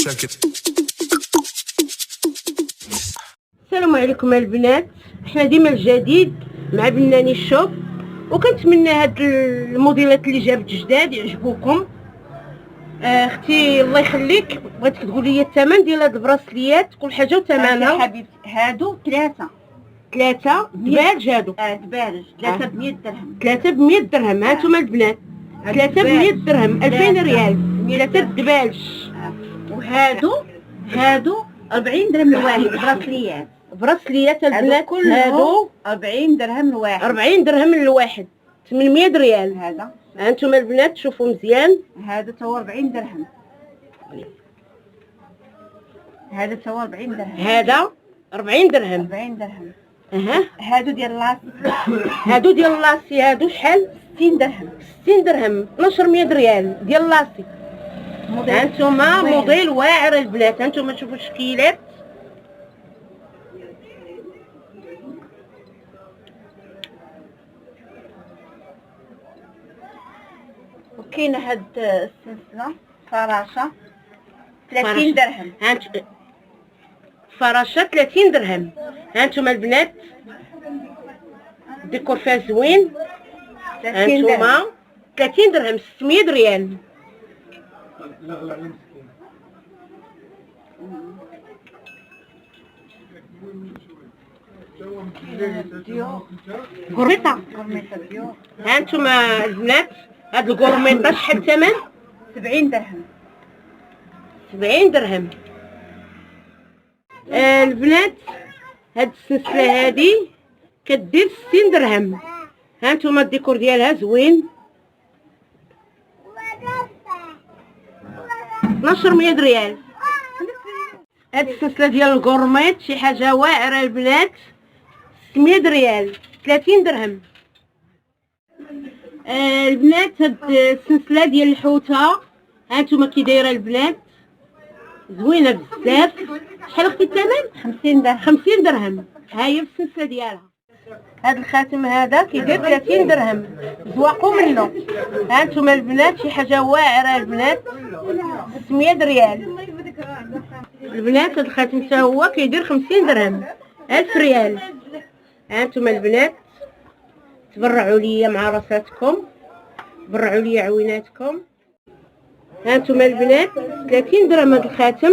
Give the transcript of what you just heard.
السلام عليكم البنات. احنا ديما الجديد مع بناني الشوب، وكنتمنى هاد الموديلات اللي جابت جداد يعجبوكم. اختي الله يخليك، بغيتك تقولي لي الثمن ديال هاد البراسليات كل حاجه وثمنها. حبيبتي هادو ثلاثة دبالج هادو. دبارج 3 ب 100 درهم. 3 ب 100 درهم. هانتوما البنات 3 ب 100 درهم، 2000 ريال. 3 دبالج. وهادو 40 درهم الواحد. براسليات البنات هادو 40 درهم الواحد. 40 درهم الواحد، 800 ريال. هذا هانتوما البنات شوفوا مزيان. هذا تا 40 درهم. هذا تا 40 درهم. هذا 40 درهم. 40 درهم. هادو ديال لاسي. هادو ديال لاسي. هادو شحال؟ 60 درهم. 60 درهم، 1200 ريال ديال لاسي. هانتوما موديل واعر البنات. هانتوما شوفوا الشكيلات. وكاينه هاد السلسله فراشه 30 درهم. فراشة 30 درهم. هانتوما البنات الديكور فيها زوين. هانتوما 30 درهم، 600 ريال. غورميطة. هانتوما البنات هاد الغورميطة شحال الثمن؟ 70 درهم. 70 درهم. البنات هاد السلسله هادي كدير 60 درهم. هانتوما الديكور ديالها زوين. 1200 ريال. هاد السلسله ديال الغورميط شي حاجه واعره البنات، 600 ريال، 30 درهم. البنات هاد السلسله ديال الحوته هانتوما كي دايره البنات، زوينه بزاف. شحال اختي الثمن؟ 50 درهم. 50 درهم. ها هي السلسله ديالها. هاد الخاتم هذا كيدير 30 درهم، زواقوا منه. هانتوما البنات شي حاجه واعره البنات، 600 ريال. البنات هاد الخاتم حتى هو كيدير 50 درهم، 1000 ريال. هانتوما البنات تبرعوا ليا مع راساتكم، برعوا ليا عويناتكم. هانتوما البنات 30 درهم هاد الخاتم.